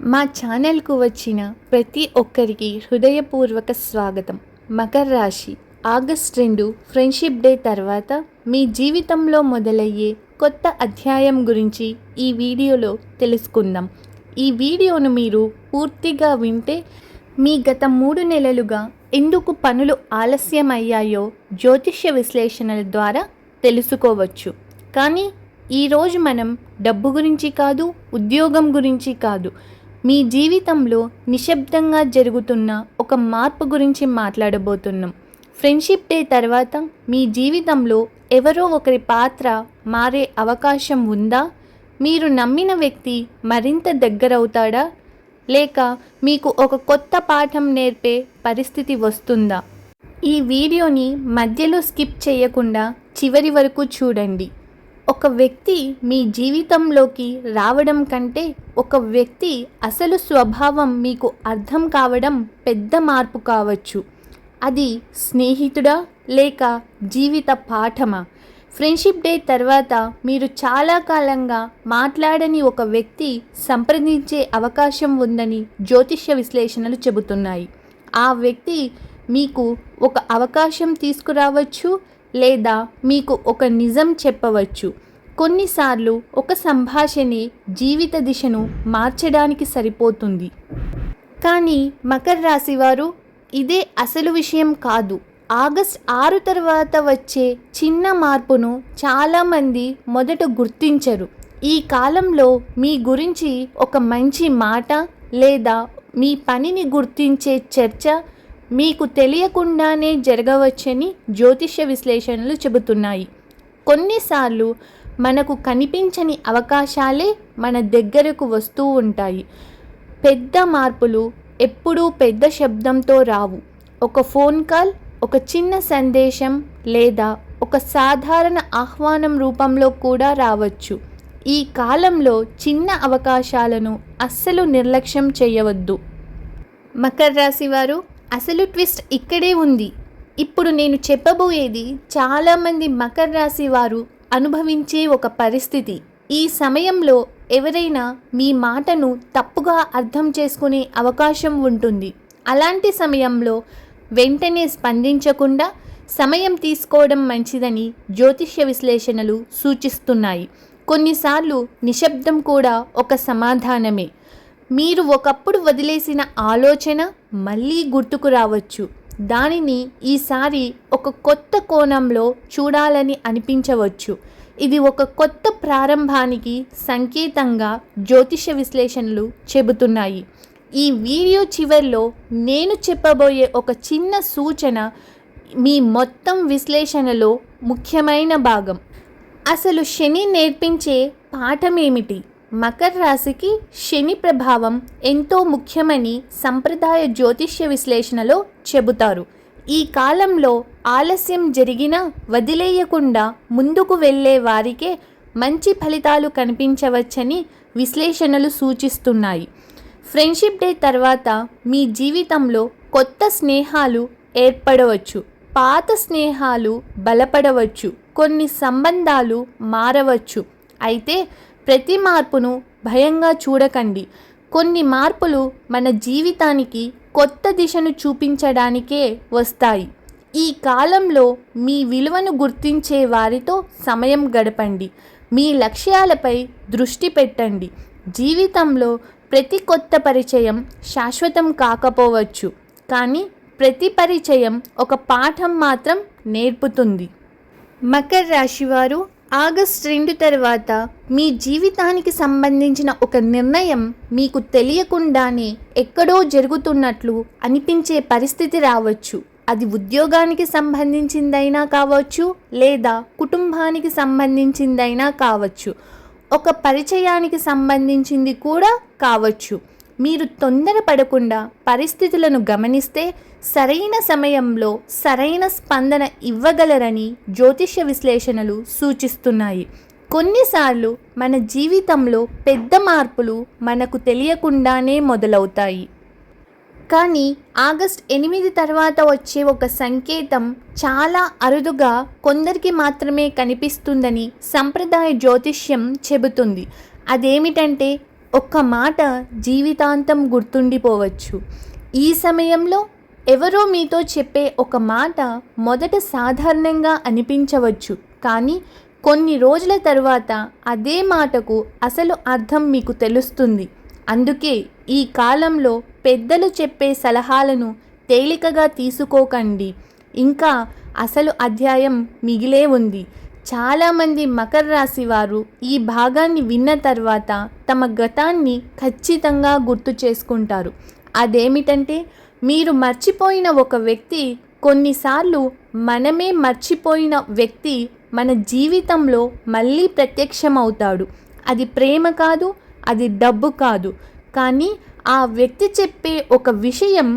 మా ఛానల్కు వచ్చిన ప్రతి ఒక్కరికి హృదయపూర్వక స్వాగతం. మకర రాశి ఆగస్ట్ 2 ఫ్రెండ్షిప్ డే తర్వాత మీ జీవితంలో మొదలయ్యే కొత్త అధ్యాయం గురించి ఈ వీడియోలో తెలుసుకుందాం. ఈ వీడియోను మీరు పూర్తిగా వింటే మీ గత 3 నెలలుగా ఎందుకు పనులు ఆలస్యమయ్యాయో జ్యోతిష్య విశ్లేషణల ద్వారా తెలుసుకోవచ్చు. కానీ ఈరోజు మనం డబ్బు గురించి కాదు, ఉద్యోగం గురించి కాదు, మీ జీవితంలో నిశ్శబ్దంగా జరుగుతున్న ఒక మార్పు గురించి మాట్లాడబోతున్నాం. ఫ్రెండ్షిప్ డే తర్వాత మీ జీవితంలో ఎవరో ఒకరి పాత్ర మారే అవకాశం ఉందా? మీరు నమ్మిన వ్యక్తి మరింత దగ్గరవుతాడా? లేక మీకు ఒక కొత్త పాఠం నేర్పే పరిస్థితి వస్తుందా? ఈ వీడియోని మధ్యలో స్కిప్ చేయకుండా చివరి వరకు చూడండి. ఒక వ్యక్తి మీ జీవితంలోకి రావడం కంటే ఒక వ్యక్తి అసలు స్వభావం మీకు అర్థం కావడం పెద్ద మార్పు కావచ్చు. అది స్నేహితుడా లేక జీవిత పాఠమా? ఫ్రెండ్షిప్ డే తర్వాత మీరు చాలా కాలంగా మాట్లాడని ఒక వ్యక్తి సంప్రదించే అవకాశం ఉందని జ్యోతిష్య విశ్లేషణలు చెబుతున్నాయి. ఆ వ్యక్తి మీకు ఒక అవకాశం తీసుకురావచ్చు లేదా మీకు ఒక నిజం చెప్పవచ్చు. కొన్నిసార్లు ఒక సంభాషణే జీవిత దిశను మార్చడానికి సరిపోతుంది. కానీ మకర రాశి వారు, ఇదే అసలు విషయం కాదు. ఆగస్ట్ 6 తర్వాత వచ్చే చిన్న మార్పును చాలామంది మొదట గుర్తించరు. ఈ కాలంలో మీ గురించి ఒక మంచి మాట లేదా మీ పనిని గుర్తించే చర్చ మీకు తెలియకుండానే జరగవచ్చని జ్యోతిష్య విశ్లేషణలు చెబుతున్నాయి. కొన్నిసార్లు మనకు కనిపించని అవకాశాలే మన దగ్గరకు వస్తూ ఉంటాయి. పెద్ద మార్పులు ఎప్పుడూ పెద్ద శబ్దంతో రావు. ఒక ఫోన్ కాల్, ఒక చిన్న సందేశం లేదా ఒక సాధారణ ఆహ్వానం రూపంలో కూడా రావచ్చు. ఈ కాలంలో చిన్న అవకాశాలను అస్సలు నిర్లక్ష్యం చేయవద్దు. మకర రాశి వారు, అసలు ట్విస్ట్ ఇక్కడే ఉంది. ఇప్పుడు నేను చెప్పబోయేది చాలామంది మకర రాశి వారు అనుభవించే ఒక పరిస్థితి. ఈ సమయంలో ఎవరైనా మీ మాటను తప్పుగా అర్థం చేసుకునే అవకాశం ఉంటుంది. అలాంటి సమయంలో వెంటనే స్పందించకుండా సమయం తీసుకోవడం మంచిదని జ్యోతిష్య విశ్లేషణలు సూచిస్తున్నాయి. కొన్నిసార్లు నిశ్శబ్దం కూడా ఒక సమాధానమే. మీరు ఒకప్పుడు వదిలేసిన ఆలోచన మళ్ళీ గుర్తుకు రావచ్చు. దానిని ఈసారి ఒక కొత్త కోణంలో చూడాలని అనిపించవచ్చు. ఇది ఒక కొత్త ప్రారంభానికి సంకేతంగా జ్యోతిష విశ్లేషణలు చెబుతున్నాయి. ఈ వీడియో చివరిలో నేను చెప్పబోయే ఒక చిన్న సూచన మీ మొత్తం విశ్లేషణలో ముఖ్యమైన భాగం. అసలు శని నేర్పించే పాఠం ఏమిటి? మకర రాశికి శని ప్రభావం ఎంతో ముఖ్యమని సంప్రదాయ జ్యోతిష్య విశ్లేషణలో చెబుతారు. ఈ కాలంలో ఆలస్యం జరిగినా వదిలేయకుండా ముందుకు వెళ్ళే వారికే మంచి ఫలితాలు కనిపించవచ్చని విశ్లేషణలు సూచిస్తున్నాయి. ఫ్రెండ్షిప్ డే తర్వాత మీ జీవితంలో కొత్త స్నేహాలు ఏర్పడవచ్చు, పాత స్నేహాలు బలపడవచ్చు, కొన్ని సంబంధాలు మారవచ్చు. అయితే ప్రతి మార్పును భయంగా చూడకండి. కొన్ని మార్పులు మన జీవితానికి కొత్త దిశను చూపించడానికే వస్తాయి. ఈ కాలంలో మీ విలువను గుర్తించే వారితో సమయం గడపండి. మీ లక్ష్యాలపై దృష్టి పెట్టండి. జీవితంలో ప్రతి కొత్త పరిచయం శాశ్వతం కాకపోవచ్చు, కానీ ప్రతి పరిచయం ఒక పాఠం మాత్రం నేర్పుతుంది. మకర రాశివారు, ఆగస్ట్ 2 తర్వాత మీ జీవితానికి సంబంధించిన ఒక నిర్ణయం మీకు తెలియకుండానే ఎక్కడో జరుగుతున్నట్లు అనిపించే పరిస్థితి రావచ్చు. అది ఉద్యోగానికి సంబంధించిందైనా కావచ్చు లేదా కుటుంబానికి సంబంధించిందైనా కావచ్చు, ఒక పరిచయానికి సంబంధించింది కూడా కావచ్చు. మీరు తొందరపడకుండా పరిస్థితులను గమనిస్తే సరైన సమయంలో సరైన స్పందన ఇవ్వగలరని జ్యోతిష్య విశ్లేషణలు సూచిస్తున్నాయి. కొన్నిసార్లు మన జీవితంలో పెద్ద మార్పులు మనకు తెలియకుండానే మొదలవుతాయి. కానీ ఆగస్ట్ 8 తర్వాత వచ్చే ఒక సంకేతం చాలా అరుదుగా కొందరికి మాత్రమే కనిపిస్తుందని సంప్రదాయ జ్యోతిష్యం చెబుతుంది. అదేమిటంటే ఒక్క మాట జీవితాంతం గుర్తుండిపోవచ్చు. ఈ సమయంలో ఎవరో మీతో చెప్పే ఒక మాట మొదట సాధారణంగా అనిపించవచ్చు, కానీ కొన్ని రోజుల తర్వాత అదే మాటకు అసలు అర్థం మీకు తెలుస్తుంది. అందుకే ఈ కాలంలో పెద్దలు చెప్పే సలహాలను తేలికగా తీసుకోకండి. ఇంకా అసలు అధ్యాయం మిగిలే ఉంది. చాలామంది మకర రాశి వారు ఈ భాగాన్ని విన్న తర్వాత తమ గతాన్ని ఖచ్చితంగా గుర్తు చేసుకుంటారు. అదేమిటంటే, మీరు మర్చిపోయిన ఒక వ్యక్తి, కొన్నిసార్లు మనమే మర్చిపోయిన వ్యక్తి మన జీవితంలో మళ్ళీ ప్రత్యక్షమవుతాడు. అది ప్రేమ కాదు, అది డబ్బు కాదు, కానీ ఆ వ్యక్తి చెప్పే ఒక విషయం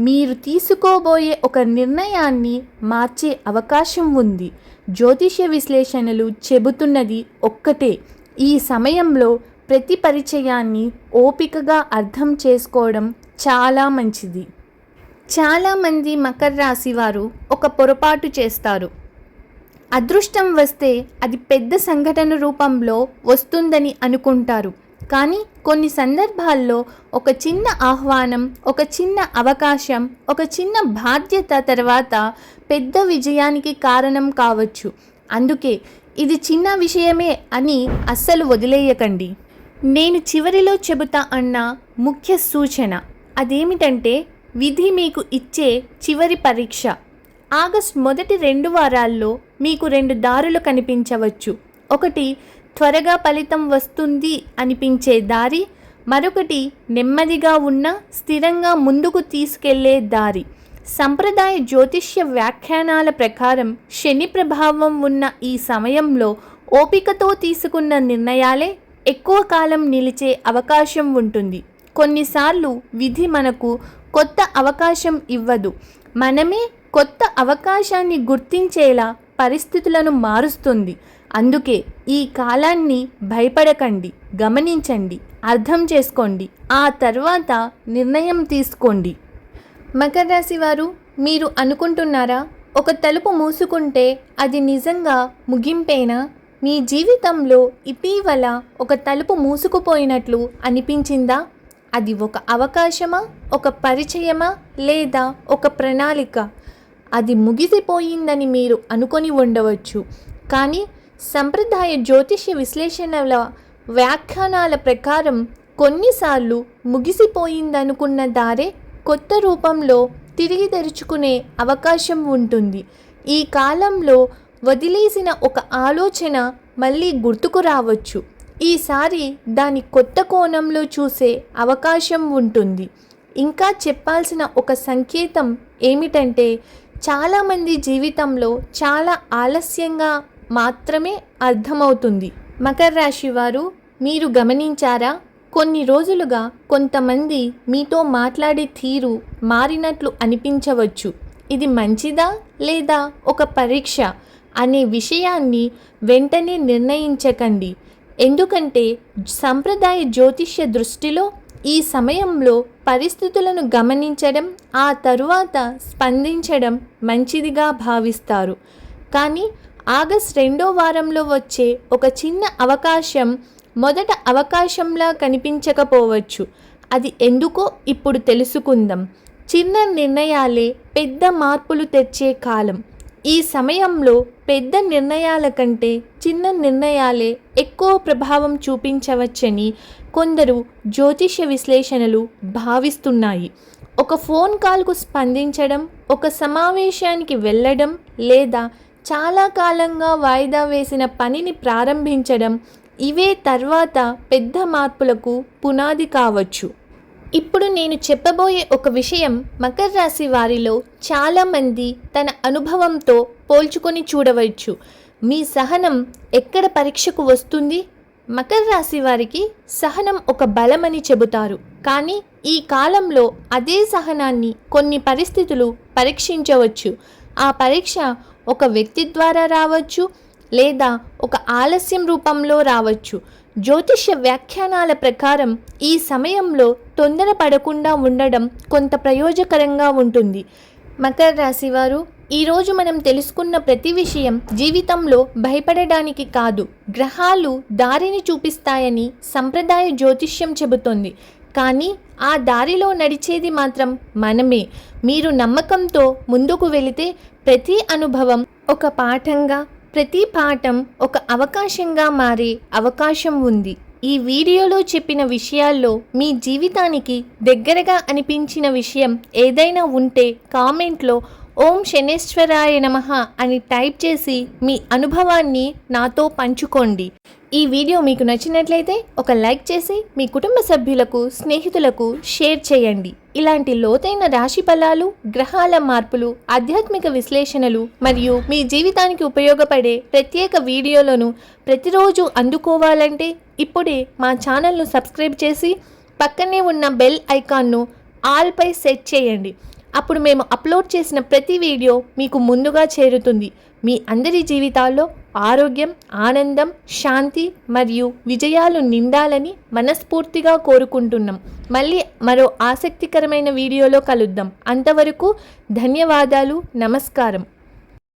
మీరు తీసుకోబోయే ఒక నిర్ణయాన్ని మార్చే అవకాశం ఉంది. జ్యోతిష్య విశ్లేషణలు చెబుతున్నది ఒక్కటే: ఈ సమయంలో ప్రతి పరిచయాన్ని ఓపికగా అర్థం చేసుకోవడం చాలా మంచిది. చాలామంది మకర రాశి వారు ఒక పొరపాటు చేస్తారు. అదృష్టం వస్తే అది పెద్ద సంఘటన రూపంలో వస్తుందని అనుకుంటారు. కానీ కొన్ని సందర్భాల్లో ఒక చిన్న ఆహ్వానం, ఒక చిన్న అవకాశం, ఒక చిన్న బాధ్యత తర్వాత పెద్ద విజయానికి కారణం కావచ్చు. అందుకే ఇది చిన్న విషయమే అని అస్సలు వదిలేయకండి. నేను చివరిలో చెబుతా అన్న ముఖ్య సూచన అదేమిటంటే, విధి మీకు ఇచ్చే చివరి పరీక్ష. ఆగస్ట్ మొదటి 2 వారాల్లో మీకు 2 దారులు కనిపించవచ్చు. ఒకటి త్వరగా ఫలితం వస్తుంది అనిపించే దారి, మరొకటి నెమ్మదిగా ఉన్న స్థిరంగా ముందుకు తీసుకెళ్లే దారి. సంప్రదాయ జ్యోతిష్య వ్యాఖ్యానాల ప్రకారం శని ప్రభావం ఉన్న ఈ సమయంలో ఓపికతో తీసుకున్న నిర్ణయాలే ఎక్కువ కాలం నిలిచే అవకాశం ఉంటుంది. కొన్నిసార్లు విధి మనకు కొత్త అవకాశం ఇవ్వదు, మనమే కొత్త అవకాశాన్ని గుర్తించేలా పరిస్థితులను మారుస్తుంది. అందుకే ఈ కాలాన్ని భయపడకండి, గమనించండి, అర్థం చేసుకోండి, ఆ తర్వాత నిర్ణయం తీసుకోండి. మకర రాశి వారు, మీరు అనుకుంటున్నారా, ఒక తలుపు మూసుకుంటే అది నిజంగా ముగింపేనా? మీ జీవితంలో ఇటీవల ఒక తలుపు మూసుకుపోయినట్లు అనిపించిందా? అది ఒక అవకాశమా, ఒక పరిచయమా, లేదా ఒక ప్రణాళిక? అది ముగిసిపోయిందని మీరు అనుకొని ఉండవచ్చు, కానీ సంప్రదాయ జ్యోతిష్య విశ్లేషణల వ్యాఖ్యానాల ప్రకారం కొన్నిసార్లు ముగిసిపోయిందనుకున్న దారే కొత్త రూపంలో తిరిగి తెరుచుకునే అవకాశం ఉంటుంది. ఈ కాలంలో వదిలేసిన ఒక ఆలోచన మళ్ళీ గుర్తుకు రావచ్చు. ఈసారి దాని కొత్త కోణంలో చూసే అవకాశం ఉంటుంది. ఇంకా చెప్పాల్సిన ఒక సంకేతం ఏమిటంటే, చాలామంది జీవితంలో చాలా ఆలస్యంగా మాత్రమే అర్థమవుతుంది. మకర రాశి వారు, మీరు గమనించారా, కొన్ని రోజులుగా కొంతమంది మీతో మాట్లాడే తీరు మారినట్లు అనిపించవచ్చు. ఇది మంచిదా లేదా ఒక పరీక్ష అనే విషయాన్ని వెంటనే నిర్ణయించకండి. ఎందుకంటే సంప్రదాయ జ్యోతిష్య దృష్టిలో ఈ సమయంలో పరిస్థితులను గమనించడం, ఆ తరువాత స్పందించడం మంచిదిగా భావిస్తారు. కానీ ఆగస్ట్ 2వ వారంలో వచ్చే ఒక చిన్న అవకాశం మొదట అవకాశంలా కనిపించకపోవచ్చు. అది ఎందుకో ఇప్పుడు తెలుసుకుందాం. చిన్న నిర్ణయాలే పెద్ద మార్పులు తెచ్చే కాలం. ఈ సమయంలో పెద్ద నిర్ణయాల కంటే చిన్న నిర్ణయాలే ఎక్కువ ప్రభావం చూపించవచ్చని కొందరు జ్యోతిష్య విశ్లేషణలు భావిస్తున్నాయి. ఒక ఫోన్ కాల్కు స్పందించడం, ఒక సమావేశానికి వెళ్ళడం, లేదా చాలా కాలంగా వాయిదా వేసిన పనిని ప్రారంభించడం, ఇవే తర్వాత పెద్ద మార్పులకు పునాది కావచ్చు. ఇప్పుడు నేను చెప్పబోయే ఒక విషయం మకర రాశి వారిలో చాలామంది తన అనుభవంతో పోల్చుకొని చూడవచ్చు. మీ సహనం ఎక్కడ పరీక్షకు వస్తుంది? మకర రాశి వారికి సహనం ఒక బలమని చెబుతారు. కానీ ఈ కాలంలో అదే సహనాన్ని కొన్ని పరిస్థితులు పరీక్షించవచ్చు. ఆ పరీక్ష ఒక వ్యక్తి ద్వారా రావచ్చు, లేదా ఒక ఆలస్యం రూపంలో రావచ్చు. జ్యోతిష్య వ్యాఖ్యానాల ప్రకారం ఈ సమయంలో తొందరపడకుండా ఉండడం కొంత ప్రయోజకరంగా ఉంటుంది. మకర రాశి వారు, ఈరోజు మనం తెలుసుకున్న ప్రతి విషయం జీవితంలో భయపడడానికి కాదు, గ్రహాలు దారిని చూపిస్తాయని సంప్రదాయ జ్యోతిష్యం చెబుతోంది. కానీ ఆ దారిలో నడిచేది మాత్రం మనమే. మీరు నమ్మకంతో ముందుకు వెళితే ప్రతి అనుభవం ఒక పాఠంగా, ప్రతి పాఠం ఒక అవకాశంగా మారే అవకాశం ఉంది. ఈ వీడియోలో చెప్పిన విషయాల్లో మీ జీవితానికి దగ్గరగా అనిపించిన విషయం ఏదైనా ఉంటే కామెంట్లో ఓం శనేశ్వరాయ నమః అని టైప్ చేసి మీ అనుభవాన్ని నాతో పంచుకోండి. ఈ వీడియో మీకు నచ్చినట్లయితే ఒక లైక్ చేసి మీ కుటుంబ సభ్యులకు, స్నేహితులకు షేర్ చేయండి. ఇలాంటి లోతైన రాశి ఫలాలు, గ్రహాల మార్పులు, ఆధ్యాత్మిక విశ్లేషణలు మరియు మీ జీవితానికి ఉపయోగపడే ప్రత్యేక వీడియోలను ప్రతిరోజు అందుకోవాలంటే ఇప్పుడే మా ఛానల్ను సబ్స్క్రైబ్ చేసి పక్కనే ఉన్న బెల్ ఐకాన్ను ఆల్పై సెట్ చేయండి. అప్పుడు మేము అప్లోడ్ చేసిన ప్రతి వీడియో మీకు ముందుగా చేరుతుంది. మీ అందరి జీవితాల్లో ఆరోగ్యం, ఆనందం, శాంతి మరియు విజయాలు నిండాలని మనస్ఫూర్తిగా కోరుకుంటున్నాం. మళ్ళీ మరో ఆసక్తికరమైన వీడియోలో కలుద్దాం. అంతవరకు ధన్యవాదాలు. నమస్కారం.